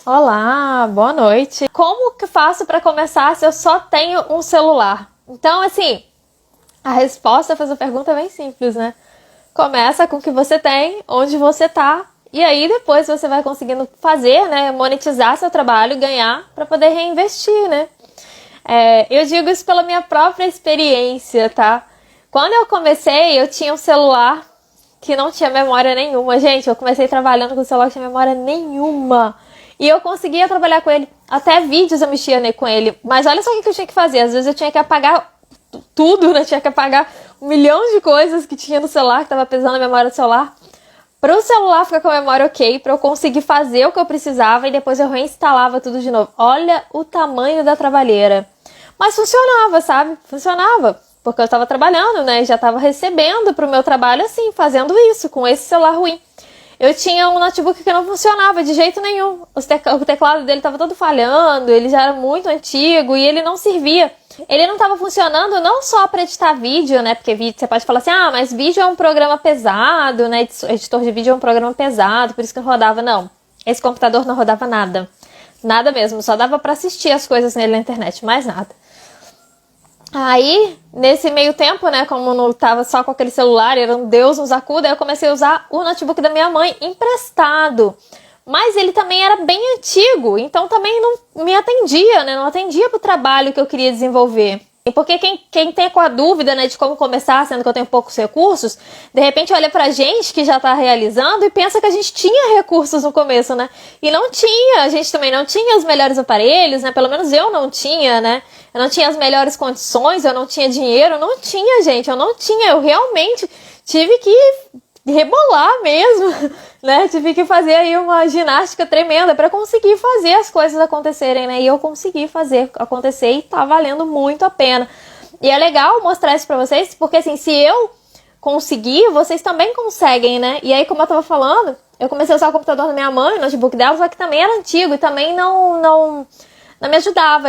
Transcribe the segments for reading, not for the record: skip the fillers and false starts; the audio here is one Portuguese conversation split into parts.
Olá, boa noite. Como que faço para começar se eu só tenho um celular? Então, assim, a resposta para essa pergunta é bem simples, né? Começa com o que você tem, onde você tá, e aí depois você vai conseguindo fazer, né? Monetizar seu trabalho, ganhar para poder reinvestir, né? Eu digo isso pela minha própria experiência, tá? Quando eu comecei, eu tinha um celular que não tinha memória nenhuma. Gente, eu comecei trabalhando com o celular que tinha memória nenhuma. E eu conseguia trabalhar com ele. Até vídeos eu mexia com ele. Mas olha só o que eu tinha que fazer. Às vezes eu tinha que apagar tudo, né? Tinha que apagar 1 milhão de coisas que tinha no celular, que tava pesando a memória do celular. Para o celular ficar com a memória ok, para eu conseguir fazer o que eu precisava e depois eu reinstalava tudo de novo. Olha o tamanho da trabalheira. Mas funcionava, sabe? Funcionava. Porque eu estava trabalhando, né? Já estava recebendo pro meu trabalho assim, fazendo isso, com esse celular ruim. Eu tinha um notebook que não funcionava de jeito nenhum. O teclado dele estava todo falhando, ele já era muito antigo e ele não servia. Ele não estava funcionando não só para editar vídeo, né? Porque vídeo, você pode falar assim, mas vídeo é um programa pesado, né? Editor de vídeo é um programa pesado, por isso que não rodava. Não, esse computador não rodava nada. Nada mesmo, só dava para assistir as coisas nele na internet, mais nada. Aí, nesse meio tempo, né, como não tava só com aquele celular, era um Deus nos acuda, eu comecei a usar o notebook da minha mãe emprestado. Mas ele também era bem antigo, então também não me atendia, né, não atendia pro trabalho que eu queria desenvolver. Porque quem tem com a dúvida, né, de como começar, sendo que eu tenho poucos recursos, de repente olha pra gente que já tá realizando e pensa que a gente tinha recursos no começo, né? E não tinha, a gente também não tinha os melhores aparelhos, né? Pelo menos eu não tinha, né? Eu não tinha as melhores condições, eu não tinha dinheiro, não tinha, gente, eu não tinha. Eu realmente tive que rebolar mesmo, né? Tive que fazer aí uma ginástica tremenda para conseguir fazer as coisas acontecerem, né? E eu consegui fazer acontecer e tá valendo muito a pena. E é legal mostrar isso para vocês, porque assim, se eu conseguir, vocês também conseguem, né? E aí, como eu tava falando, eu comecei a usar o computador da minha mãe, o notebook dela, só que também era antigo e também não me ajudava.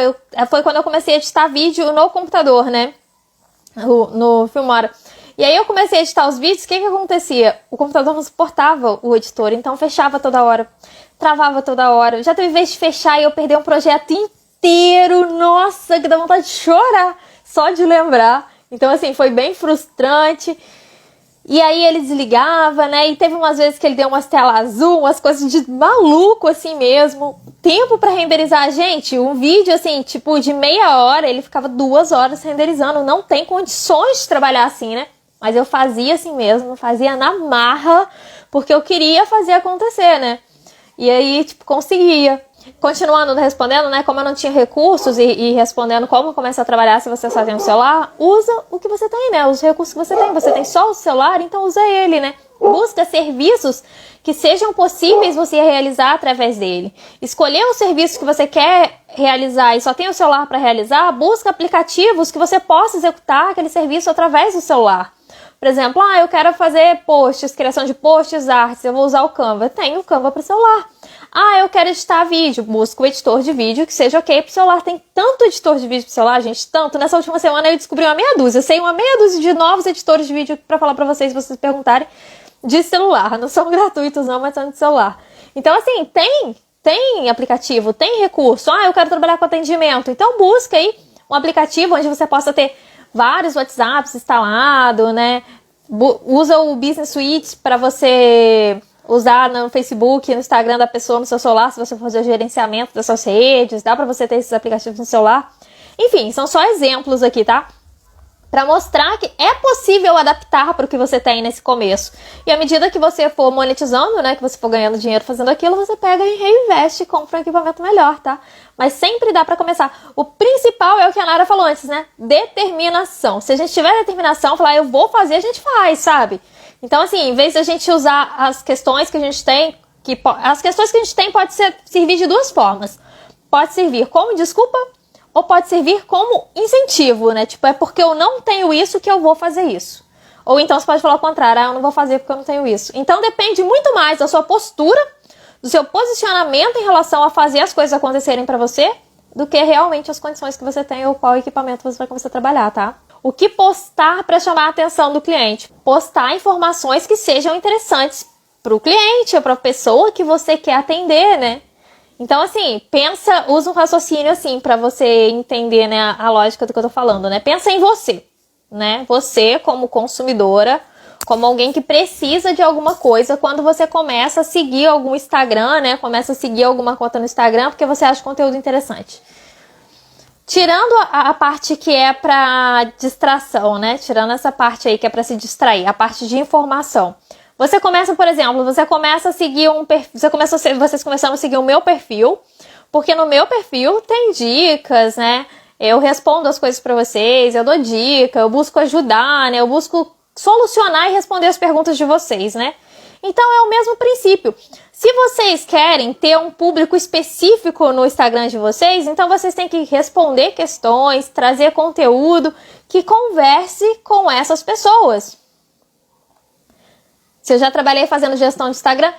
Foi quando eu comecei a editar vídeo no computador, né? No Filmora. E aí eu comecei a editar os vídeos, o que acontecia? O computador não suportava o editor, então fechava toda hora, travava toda hora. Já teve vez de fechar e eu perder um projeto inteiro, nossa, que dá vontade de chorar, só de lembrar. Então assim, foi bem frustrante. E aí ele desligava, né? E teve umas vezes que ele deu umas telas azul, umas coisas de maluco assim mesmo. Tempo pra renderizar, gente, um vídeo assim, tipo de meia hora, ele ficava 2 horas renderizando. Não tem condições de trabalhar assim, né? Mas eu fazia assim mesmo, fazia na marra, porque eu queria fazer acontecer, né? E aí, tipo, conseguia. Continuando respondendo, né? Como eu não tinha recursos e respondendo como começar a trabalhar se você só tem um celular, usa o que você tem, né? Os recursos que você tem. Você tem só o celular, então usa ele, né? Busca serviços que sejam possíveis você realizar através dele. Escolher os serviços que você quer realizar e só tem o celular para realizar, busca aplicativos que você possa executar aquele serviço através do celular. Por exemplo, eu quero fazer posts, criação de posts, artes, eu vou usar o Canva. Tem o Canva para o celular. Eu quero editar vídeo, busco o editor de vídeo que seja ok pro celular. Tem tanto editor de vídeo pro celular, gente, tanto. Nessa última semana eu descobri uma meia dúzia. Eu sei uma meia dúzia de novos editores de vídeo para falar para vocês, se vocês perguntarem, de celular. Não são gratuitos não, mas são de celular. Então, assim, tem aplicativo, tem recurso. Eu quero trabalhar com atendimento. Então, busca aí um aplicativo onde você possa ter vários WhatsApps instalados, né? Usa o Business Suite para você usar no Facebook, no Instagram da pessoa, no seu celular, se você for fazer o gerenciamento das suas redes, dá para você ter esses aplicativos no celular. Enfim, são só exemplos aqui, tá? Para mostrar que é possível adaptar para o que você tem nesse começo. E à medida que você for monetizando, né, que você for ganhando dinheiro fazendo aquilo, você pega e reinveste e compra um equipamento melhor, tá? Mas sempre dá para começar. O principal é o que a Nara falou antes, né? Determinação. Se a gente tiver determinação, falar eu vou fazer, a gente faz, sabe? Então, assim, em vez de a gente usar as questões que a gente tem, as questões que a gente tem pode servir de 2 formas. Pode servir como desculpa ou pode servir como incentivo, né? Tipo, é porque eu não tenho isso que eu vou fazer isso. Ou então você pode falar o contrário, eu não vou fazer porque eu não tenho isso. Então depende muito mais da sua postura, do seu posicionamento em relação a fazer as coisas acontecerem pra você, do que realmente as condições que você tem ou qual equipamento você vai começar a trabalhar, tá? O que postar para chamar a atenção do cliente? Postar informações que sejam interessantes para o cliente ou para a pessoa que você quer atender, né? Então, assim, pensa, usa um raciocínio assim pra você entender, né, a lógica do que eu tô falando, né? Pensa em você, né? Você como consumidora, como alguém que precisa de alguma coisa, quando você começa a seguir algum Instagram, né? Começa a seguir alguma conta no Instagram porque você acha conteúdo interessante. Tirando a parte que é pra distração, né? Tirando essa parte aí que é pra se distrair, a parte de informação. Você começa, por exemplo, você começa a seguir um perfil, vocês começaram a seguir o meu perfil, porque no meu perfil tem dicas, né? Eu respondo as coisas pra vocês, eu dou dica, eu busco ajudar, né? Eu busco solucionar e responder as perguntas de vocês, né? Então é o mesmo princípio. Se vocês querem ter um público específico no Instagram de vocês, então vocês têm que responder questões, trazer conteúdo que converse com essas pessoas. Se eu já trabalhei fazendo gestão de Instagram,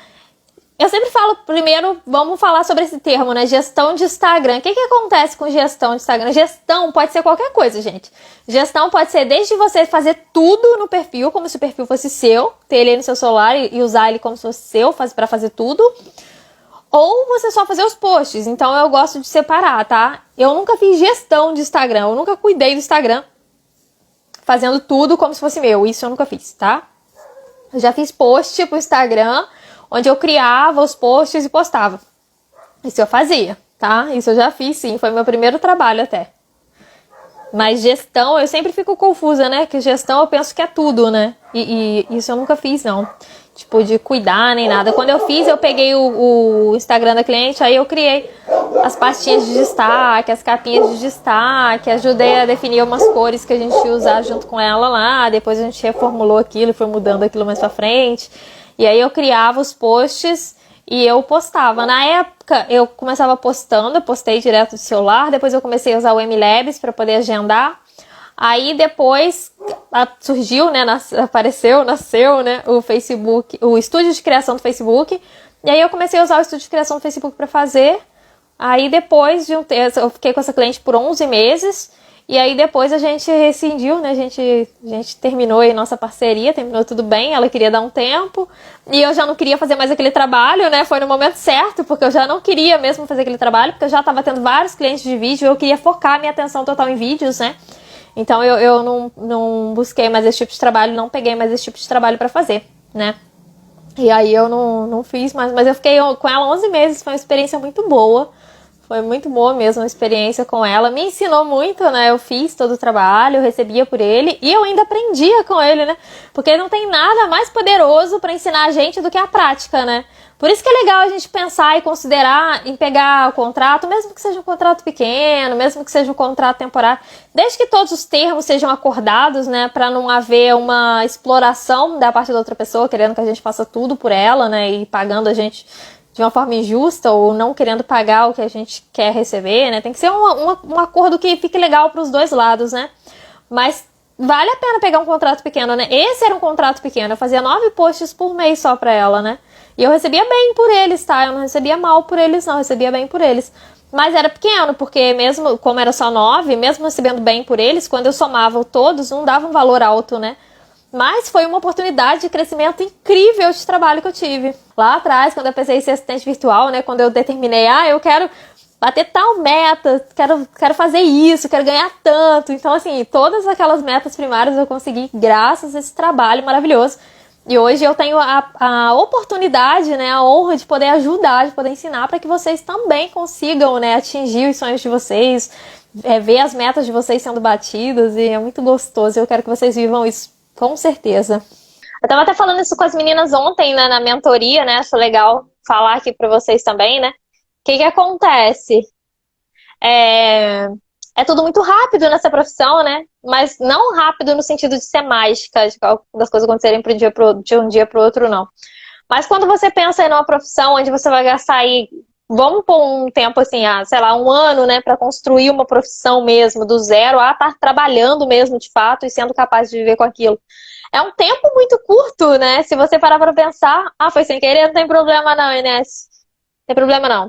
eu sempre falo, primeiro, vamos falar sobre esse termo, né? Gestão de Instagram. O que acontece com gestão de Instagram? Gestão pode ser qualquer coisa, gente. Gestão pode ser desde você fazer tudo no perfil, como se o perfil fosse seu, ter ele aí no seu celular e usar ele como se fosse seu, para fazer tudo. Ou você só fazer os posts. Então eu gosto de separar, tá? Eu nunca fiz gestão de Instagram, eu nunca cuidei do Instagram fazendo tudo como se fosse meu. Isso eu nunca fiz, tá? Eu já fiz post pro Instagram, onde eu criava os posts e postava. Isso eu fazia, tá? Isso eu já fiz, sim. Foi meu primeiro trabalho até. Mas gestão, eu sempre fico confusa, né? Que gestão eu penso que é tudo, né? E isso eu nunca fiz, não. Tipo, de cuidar nem nada. Quando eu fiz, eu peguei o Instagram da cliente, aí eu criei as pastinhas de destaque, as capinhas de destaque, ajudei a definir umas cores que a gente ia usar junto com ela lá, depois a gente reformulou aquilo, foi mudando aquilo mais pra frente. E aí eu criava os posts e eu postava. Na época, eu começava postando, eu postei direto do celular, depois eu comecei a usar o MLabs para poder agendar. Aí depois surgiu, né, nasceu, né, o Facebook, o estúdio de criação do Facebook. E aí eu comecei a usar o estúdio de criação do Facebook para fazer. Aí depois de eu fiquei com essa cliente por 11 meses. E aí depois a gente rescindiu, né? A gente terminou aí nossa parceria, terminou tudo bem, ela queria dar um tempo. E eu já não queria fazer mais aquele trabalho, né? Foi no momento certo, porque eu já não queria mesmo fazer aquele trabalho, porque eu já estava tendo vários clientes de vídeo, eu queria focar minha atenção total em vídeos, né? Então eu não busquei mais esse tipo de trabalho, não peguei mais esse tipo de trabalho para fazer, né? E aí eu não fiz mais, mas eu fiquei com ela 11 meses, foi uma experiência muito boa. Foi muito boa mesmo a experiência com ela. Me ensinou muito, né? Eu fiz todo o trabalho, eu recebia por ele e eu ainda aprendia com ele, né? Porque não tem nada mais poderoso para ensinar a gente do que a prática, né? Por isso que é legal a gente pensar e considerar em pegar o contrato, mesmo que seja um contrato pequeno, mesmo que seja um contrato temporário, desde que todos os termos sejam acordados, né? Para não haver uma exploração da parte da outra pessoa, querendo que a gente faça tudo por ela, né? E pagando a gente de uma forma injusta ou não querendo pagar o que a gente quer receber, né? Tem que ser um acordo que fique legal para os dois lados, né? Mas vale a pena pegar um contrato pequeno, né? Esse era um contrato pequeno, eu fazia 9 posts por mês só para ela, né? E eu recebia bem por eles, tá? Eu não recebia mal por eles, não, eu recebia bem por eles. Mas era pequeno, porque mesmo, como era só 9, mesmo recebendo bem por eles, quando eu somava todos, não dava um valor alto, né? Mas foi uma oportunidade de crescimento incrível de trabalho que eu tive. Lá atrás, quando eu pensei em ser assistente virtual, né? Quando eu determinei, eu quero bater tal meta, quero fazer isso, quero ganhar tanto. Então, assim, todas aquelas metas primárias eu consegui graças a esse trabalho maravilhoso. E hoje eu tenho a oportunidade, né, a honra de poder ajudar, de poder ensinar para que vocês também consigam, né, atingir os sonhos de vocês, ver as metas de vocês sendo batidas, e é muito gostoso. Eu quero que vocês vivam isso, com certeza. Eu tava até falando isso com as meninas ontem, né, na mentoria, né, acho legal falar aqui para vocês também, né. O que acontece? É tudo muito rápido nessa profissão, né? Mas não rápido no sentido de ser mágica, das coisas acontecerem de um dia para o outro, não. Mas quando você pensa em uma profissão onde você vai gastar aí, vamos pôr um tempo assim, sei lá, um ano, né, para construir uma profissão mesmo, do zero a estar trabalhando mesmo de fato e sendo capaz de viver com aquilo. É um tempo muito curto, né? Se você parar para pensar, foi sem querer, não tem problema não, Inês. Não tem problema não.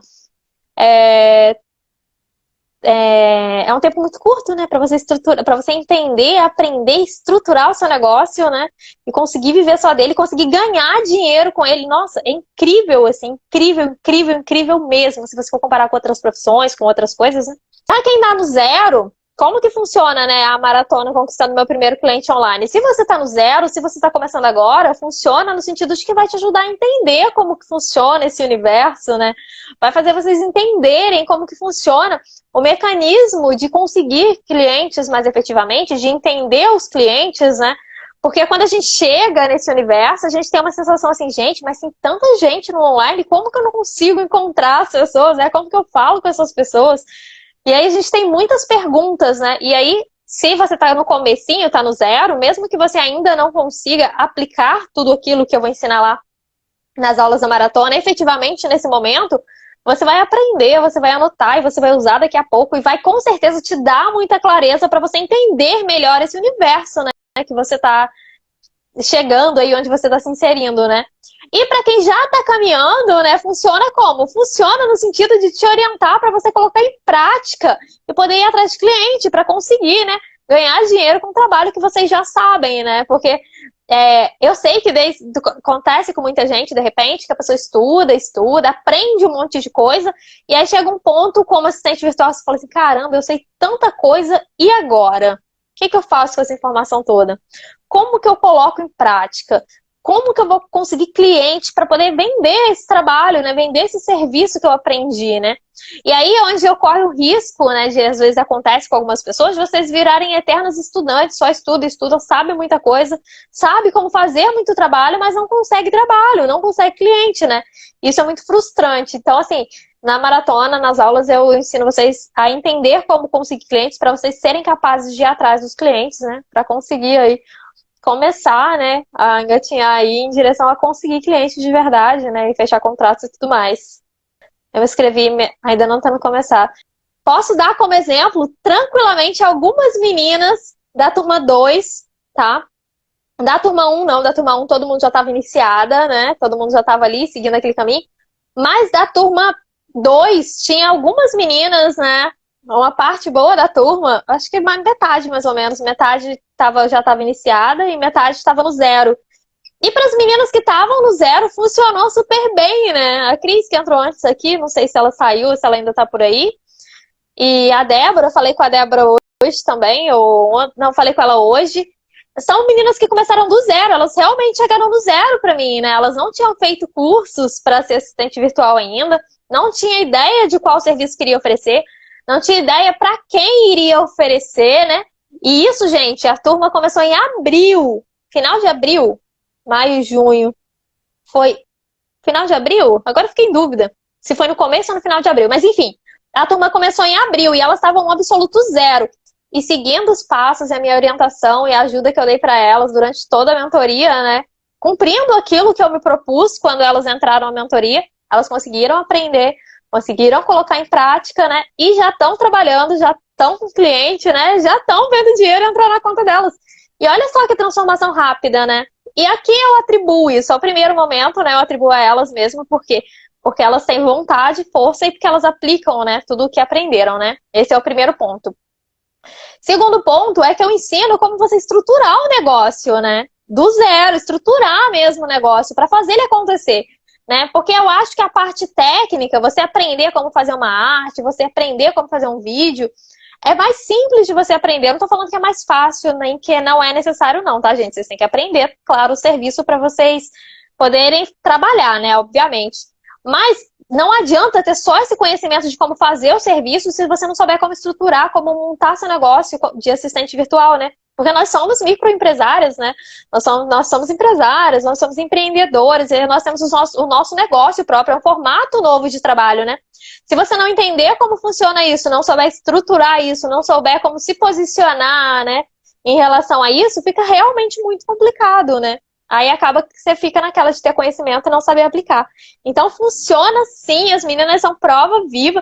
é um tempo muito curto, né, para você estruturar, para você entender, aprender, estruturar o seu negócio, né, e conseguir viver só dele, conseguir ganhar dinheiro com ele. Nossa, é incrível, assim, incrível, incrível, incrível mesmo, se você for comparar com outras profissões, com outras coisas, né. Pra quem tá no zero, como que funciona, né, a maratona conquistando meu primeiro cliente online? Se você tá no zero, se você tá começando agora, funciona no sentido de que vai te ajudar a entender como que funciona esse universo, né? Vai fazer vocês entenderem como que funciona o mecanismo de conseguir clientes mais efetivamente, de entender os clientes, né? Porque quando a gente chega nesse universo, a gente tem uma sensação assim, gente, mas tem tanta gente no online, como que eu não consigo encontrar as pessoas, né? Como que eu falo com essas pessoas? E aí a gente tem muitas perguntas, né? E aí, se você está no comecinho, está no zero, mesmo que você ainda não consiga aplicar tudo aquilo que eu vou ensinar lá nas aulas da maratona, efetivamente nesse momento, você vai aprender, você vai anotar e você vai usar daqui a pouco e vai com certeza te dar muita clareza para você entender melhor esse universo, né? Que você está chegando aí, onde você está se inserindo, né? E para quem já está caminhando, né, funciona como? Funciona no sentido de te orientar para você colocar em prática e poder ir atrás de cliente para conseguir, né, ganhar dinheiro com o trabalho que vocês já sabem, né? Porque eu sei que acontece com muita gente, de repente, que a pessoa estuda, aprende um monte de coisa, e aí chega um ponto como assistente virtual, você fala assim, caramba, eu sei tanta coisa, e agora? O que eu faço com essa informação toda? Como que eu coloco em prática? Como que eu vou conseguir cliente para poder vender esse trabalho, né? Vender esse serviço que eu aprendi, né? E aí é onde ocorre o risco, né? De às vezes acontece com algumas pessoas, de vocês virarem eternos estudantes, só estudam, sabem muita coisa, sabe como fazer muito trabalho, mas não consegue trabalho, não consegue cliente, né? Isso é muito frustrante. Então, assim, na maratona, nas aulas, eu ensino vocês a entender como conseguir clientes para vocês serem capazes de ir atrás dos clientes, né? Para conseguir aí começar, né, a engatinhar aí em direção a conseguir clientes de verdade, né, e fechar contratos e tudo mais. Eu escrevi, ainda não tá no começar. Posso dar como exemplo, tranquilamente, algumas meninas da turma 2, tá? Da turma 1, não, da turma 1 todo mundo já estava iniciada, né, todo mundo já estava ali seguindo aquele caminho, mas da turma 2 tinha algumas meninas, né, uma parte boa da turma, acho que metade mais ou menos, metade já estava iniciada e metade estava no zero. E para as meninas que estavam no zero, funcionou super bem, né? A Cris, que entrou antes aqui, não sei se ela saiu, se ela ainda está por aí. E a Débora, falei com a Débora hoje também, ou não, falei com ela hoje. São meninas que começaram do zero, elas realmente chegaram do zero para mim, né? Elas não tinham feito cursos para ser assistente virtual ainda, não tinha ideia de qual serviço queria oferecer, não tinha ideia para quem iria oferecer, né? E isso, gente, a turma começou em abril, final de abril, maio, junho. Foi final de abril? Agora eu fiquei em dúvida se foi no começo ou no final de abril. Mas enfim, a turma começou em abril e elas estavam um absoluto zero. E seguindo os passos e a minha orientação e a ajuda que eu dei para elas durante toda a mentoria, né? Cumprindo aquilo que eu me propus quando elas entraram na mentoria, elas conseguiram aprender, conseguiram colocar em prática, né? E já estão trabalhando, já estão com cliente, né? Já estão vendo dinheiro entrar na conta delas. E olha só que transformação rápida, né? E aqui eu atribuo isso ao primeiro momento, né? Eu atribuo a elas mesmo, porque elas têm vontade, força e porque elas aplicam, né? Tudo o que aprenderam, né? Esse é o primeiro ponto. Segundo ponto é que eu ensino como você estruturar o negócio, né? Do zero, estruturar mesmo o negócio para fazer ele acontecer, né? Porque eu acho que a parte técnica, você aprender como fazer uma arte, você aprender como fazer um vídeo, é mais simples de você aprender. Eu não tô falando que é mais fácil, nem que não é necessário não, tá, gente? Vocês têm que aprender, claro, o serviço para vocês poderem trabalhar, né? Obviamente. Mas não adianta ter só esse conhecimento de como fazer o serviço se você não souber como estruturar, como montar seu negócio de assistente virtual, né? Porque nós somos microempresárias, né? Nós somos empresárias, nós somos empreendedores, e nós temos o nosso negócio próprio, é um formato novo de trabalho, né? Se você não entender como funciona isso, não souber estruturar isso, não souber como se posicionar, né, em relação a isso, fica realmente muito complicado, né? Aí acaba que você fica naquela de ter conhecimento e não saber aplicar. Então funciona sim, as meninas são prova viva.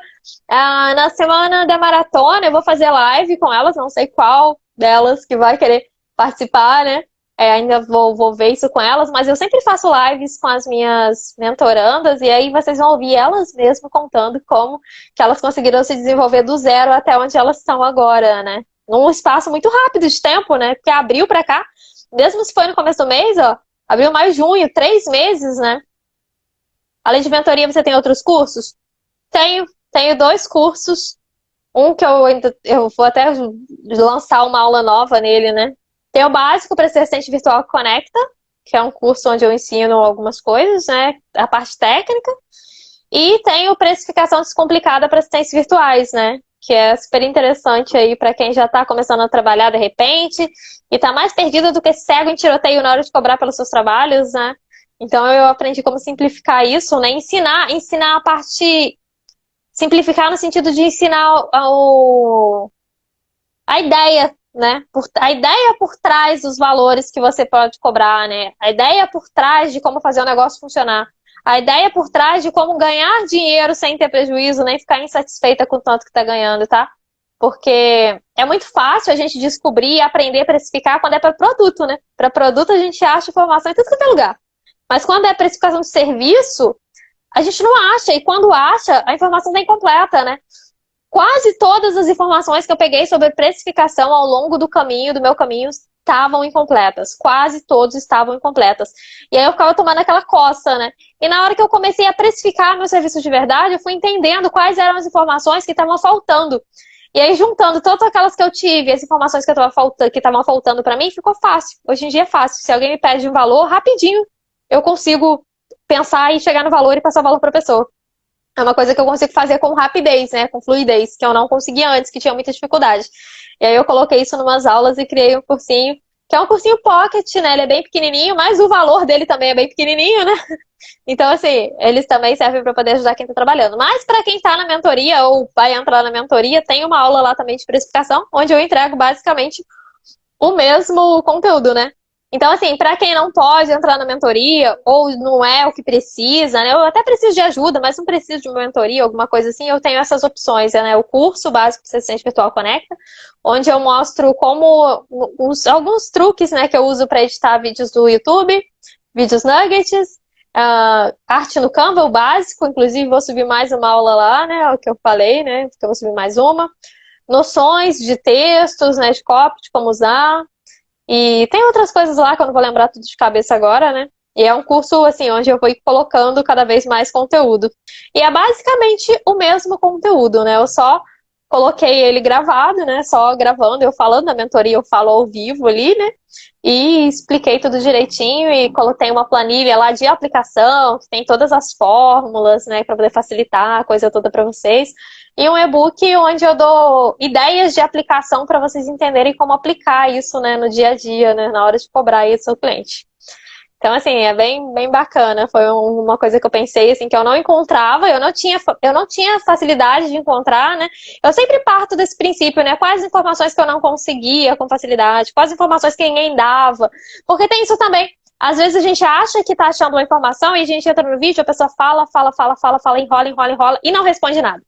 Na semana da maratona eu vou fazer live com elas, não sei qual delas que vai querer participar, né? Ainda vou ver isso com elas, mas eu sempre faço lives com as minhas mentorandas e aí vocês vão ouvir elas mesmo contando como que elas conseguiram se desenvolver do zero até onde elas estão agora, né? Num espaço muito rápido de tempo, né? Porque abril pra cá, mesmo se foi no começo do mês, ó, abril, maio, junho, 3 meses, né? Além de mentoria, você tem outros cursos? Tenho 2 cursos. Um que eu vou até lançar uma aula nova nele, né? Tem o básico para ser assistente virtual Conecta, que é um curso onde eu ensino algumas coisas, né? A parte técnica. E tem o Precificação Descomplicada para assistentes virtuais, né? Que é super interessante aí para quem já está começando a trabalhar de repente e está mais perdido do que cego em tiroteio na hora de cobrar pelos seus trabalhos, né? Então eu aprendi como simplificar isso, né? Ensinar a parte. Simplificar no sentido de ensinar a ideia, né? A ideia por trás dos valores que você pode cobrar, né? A ideia por trás de como fazer o negócio funcionar. A ideia por trás de como ganhar dinheiro sem ter prejuízo, nem ficar insatisfeita com o tanto que está ganhando, tá? Porque é muito fácil a gente descobrir e aprender a precificar quando é para produto, né? Para produto a gente acha informação em tudo que é lugar. Mas quando é precificação de serviço, a gente não acha. E quando acha, a informação está incompleta, né? Quase todas as informações que eu peguei sobre precificação ao longo do meu caminho, estavam incompletas. Quase todos estavam incompletas. E aí eu ficava tomando aquela coça, né? E na hora que eu comecei a precificar meu serviço de verdade, eu fui entendendo quais eram as informações que estavam faltando. E aí, juntando todas aquelas que eu tive, as informações que estavam faltando para mim, ficou fácil. Hoje em dia é fácil. Se alguém me pede um valor, rapidinho eu consigo pensar e chegar no valor e passar o valor para a pessoa. É uma coisa que eu consigo fazer com rapidez, né? Com fluidez, que eu não conseguia antes, que tinha muita dificuldade. E aí eu coloquei isso em umas aulas e criei um cursinho, que é um cursinho pocket, né? Ele é bem pequenininho, mas o valor dele também é bem pequenininho, né? Então, assim, eles também servem para poder ajudar quem está trabalhando. Mas para quem está na mentoria ou vai entrar na mentoria, tem uma aula lá também de precificação, onde eu entrego basicamente o mesmo conteúdo, né? Então, assim, para quem não pode entrar na mentoria, ou não é o que precisa, né? Eu até preciso de ajuda, mas não preciso de uma mentoria, alguma coisa assim, eu tenho essas opções, né? O curso básico de Assistente Virtual Conecta, onde eu mostro como alguns truques, né, que eu uso para editar vídeos do YouTube, vídeos nuggets, arte no Canva, o básico, inclusive vou subir mais uma aula lá, né? O que eu falei, né? Que eu vou subir mais uma. Noções de textos, né? De copy, de como usar. E tem outras coisas lá que eu não vou lembrar tudo de cabeça agora, né? E é um curso, assim, onde eu vou ir colocando cada vez mais conteúdo. E é basicamente o mesmo conteúdo, né? Eu só coloquei ele gravado, né? Só gravando, eu falando na mentoria, eu falo ao vivo ali, né? E expliquei tudo direitinho e coloquei uma planilha lá de aplicação, que tem todas as fórmulas, né? Para poder facilitar a coisa toda para vocês. E um e-book onde eu dou ideias de aplicação para vocês entenderem como aplicar isso, né, no dia a dia, né, na hora de cobrar aí do seu cliente. Então, assim, é bem bacana. Foi uma coisa que eu pensei, assim, que eu não encontrava, eu não tinha facilidade de encontrar, né? Eu sempre parto desse princípio, né? Quais informações que eu não conseguia com facilidade, quais informações que ninguém dava. Porque tem isso também. Às vezes a gente acha que tá achando uma informação e a gente entra no vídeo, a pessoa fala, enrola e não responde nada.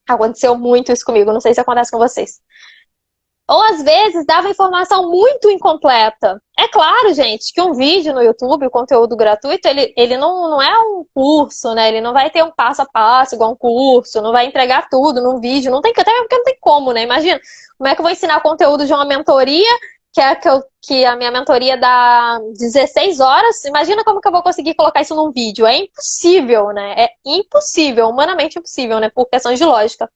Aconteceu muito isso comigo, não sei se acontece com vocês. Ou às vezes dava informação muito incompleta. É claro, gente, que um vídeo no YouTube, o conteúdo gratuito, ele não é um curso, né? Ele não vai ter um passo a passo igual um curso, não vai entregar tudo num vídeo, não tem que, até porque não tem como, né? Imagina, como é que eu vou ensinar conteúdo de uma mentoria, que a minha mentoria dá 16 horas? Imagina como que eu vou conseguir colocar isso num vídeo. É impossível, né? É impossível, humanamente impossível, né? Por questões de lógica.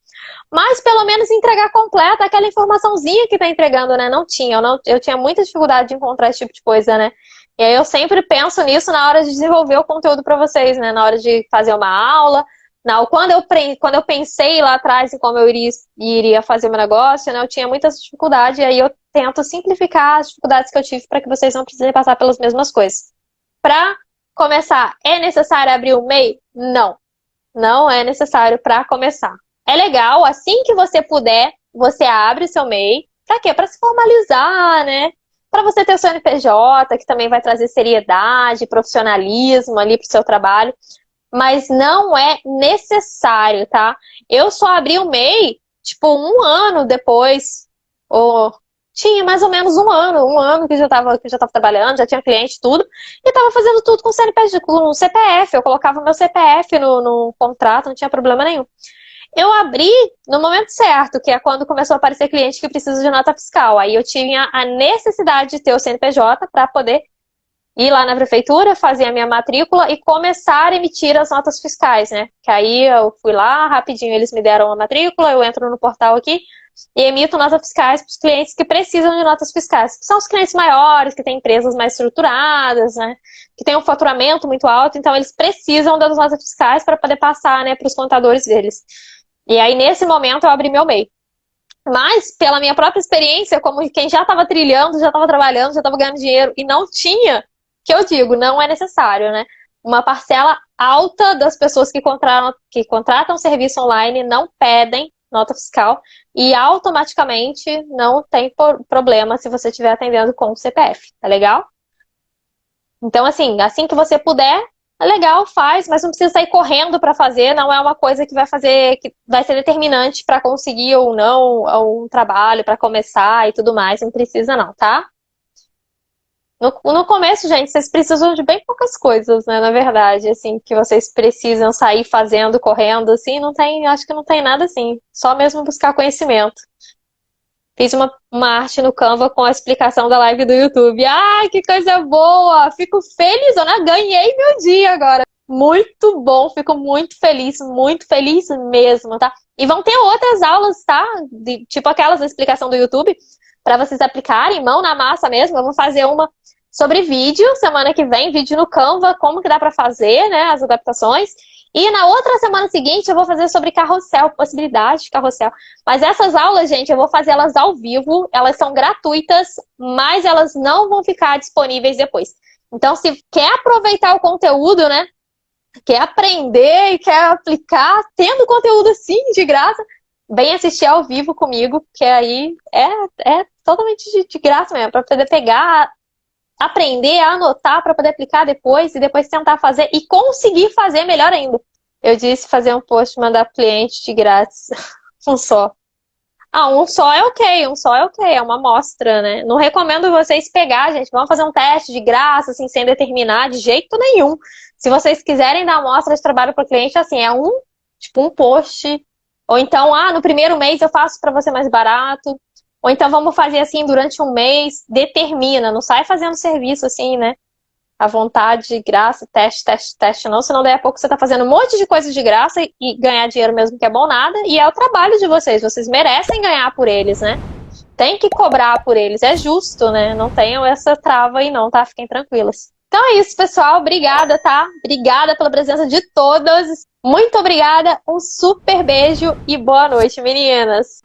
Mas pelo menos entregar completa aquela informaçãozinha que tá entregando, né? Não tinha, eu tinha muita dificuldade de encontrar esse tipo de coisa, né? E aí eu sempre penso nisso na hora de desenvolver o conteúdo para vocês, né? Na hora de fazer uma aula. Não, quando eu pensei lá atrás em como eu iria fazer meu negócio, né? Eu tinha muita dificuldade, e aí eu tento simplificar as dificuldades que eu tive para que vocês não precisem passar pelas mesmas coisas. Para começar, é necessário abrir o MEI? Não. Não é necessário para começar. É legal, assim que você puder, você abre o seu MEI. Pra quê? Pra se formalizar, né? Pra você ter o seu NPJ, que também vai trazer seriedade, profissionalismo ali pro seu trabalho. Mas não é necessário, tá? Eu só abri o MEI, tipo, 1 ano depois, ou Tinha mais ou menos um ano que eu já tava trabalhando, já tinha cliente, tudo, e tava fazendo tudo com CNPJ, com CPF. Eu colocava meu CPF no contrato, não tinha problema nenhum. Eu abri no momento certo, que é quando começou a aparecer cliente que precisa de nota fiscal. Aí eu tinha a necessidade de ter o CNPJ para poder ir lá na prefeitura, fazer a minha matrícula e começar a emitir as notas fiscais, né? Que aí eu fui lá, rapidinho eles me deram a matrícula, eu entro no portal aqui e emito notas fiscais para os clientes que precisam de notas fiscais. Que são os clientes maiores, que têm empresas mais estruturadas, né? Que têm um faturamento muito alto, então eles precisam das notas fiscais para poder passar, né, para os contadores deles. E aí, nesse momento, eu abri meu MEI. Mas, pela minha própria experiência, como quem já estava trilhando, já estava trabalhando, já estava ganhando dinheiro e não tinha, que eu digo, não é necessário, né? Uma parcela alta das pessoas que contratam serviço online não pedem nota fiscal e automaticamente não tem problema se você estiver atendendo com o CPF, tá legal? Então, assim que você puder, é legal, faz, mas não precisa sair correndo para fazer, não é uma coisa que vai ser determinante para conseguir ou não um trabalho, para começar e tudo mais, não precisa não, tá? No começo, gente, vocês precisam de bem poucas coisas, né, na verdade, assim, que vocês precisam sair fazendo, correndo, assim, acho que não tem nada assim, só mesmo buscar conhecimento. Fiz uma arte no Canva com a explicação da live do YouTube. Ai, que coisa boa! Fico feliz, né? Ganhei meu dia agora. Muito bom, fico muito feliz mesmo, tá? E vão ter outras aulas, tá? Tipo aquelas da explicação do YouTube, para vocês aplicarem, mão na massa mesmo. Eu vou fazer uma sobre vídeo, semana que vem, vídeo no Canva, como que dá para fazer, né? As adaptações. E na outra semana seguinte eu vou fazer sobre carrossel, possibilidade de carrossel. Mas essas aulas, gente, eu vou fazer elas ao vivo, elas são gratuitas, mas elas não vão ficar disponíveis depois. Então, se quer aproveitar o conteúdo, né, quer aprender e quer aplicar, tendo conteúdo assim, de graça, vem assistir ao vivo comigo, que aí é totalmente de graça mesmo, para poder pegar, aprender, anotar para poder aplicar depois e depois tentar fazer e conseguir fazer melhor ainda. Eu disse fazer um post, mandar cliente de grátis. Um só. Ah, um só é ok, é uma amostra, né? Não recomendo vocês pegar, gente. Vamos fazer um teste de graça, assim, sem determinar de jeito nenhum. Se vocês quiserem dar amostra de trabalho para o cliente, assim, tipo um post. Ou então, no primeiro mês eu faço para você mais barato. Ou então vamos fazer assim durante um mês, determina, não sai fazendo serviço assim, né? À vontade, de graça, teste, não, senão daí a pouco você tá fazendo um monte de coisa de graça e ganhar dinheiro mesmo que é bom nada, e é o trabalho de vocês merecem ganhar por eles, né? Tem que cobrar por eles, é justo, né? Não tenham essa trava aí não, tá? Fiquem tranquilas. Então é isso, pessoal, obrigada, tá? Obrigada pela presença de todas, muito obrigada, um super beijo e boa noite, meninas!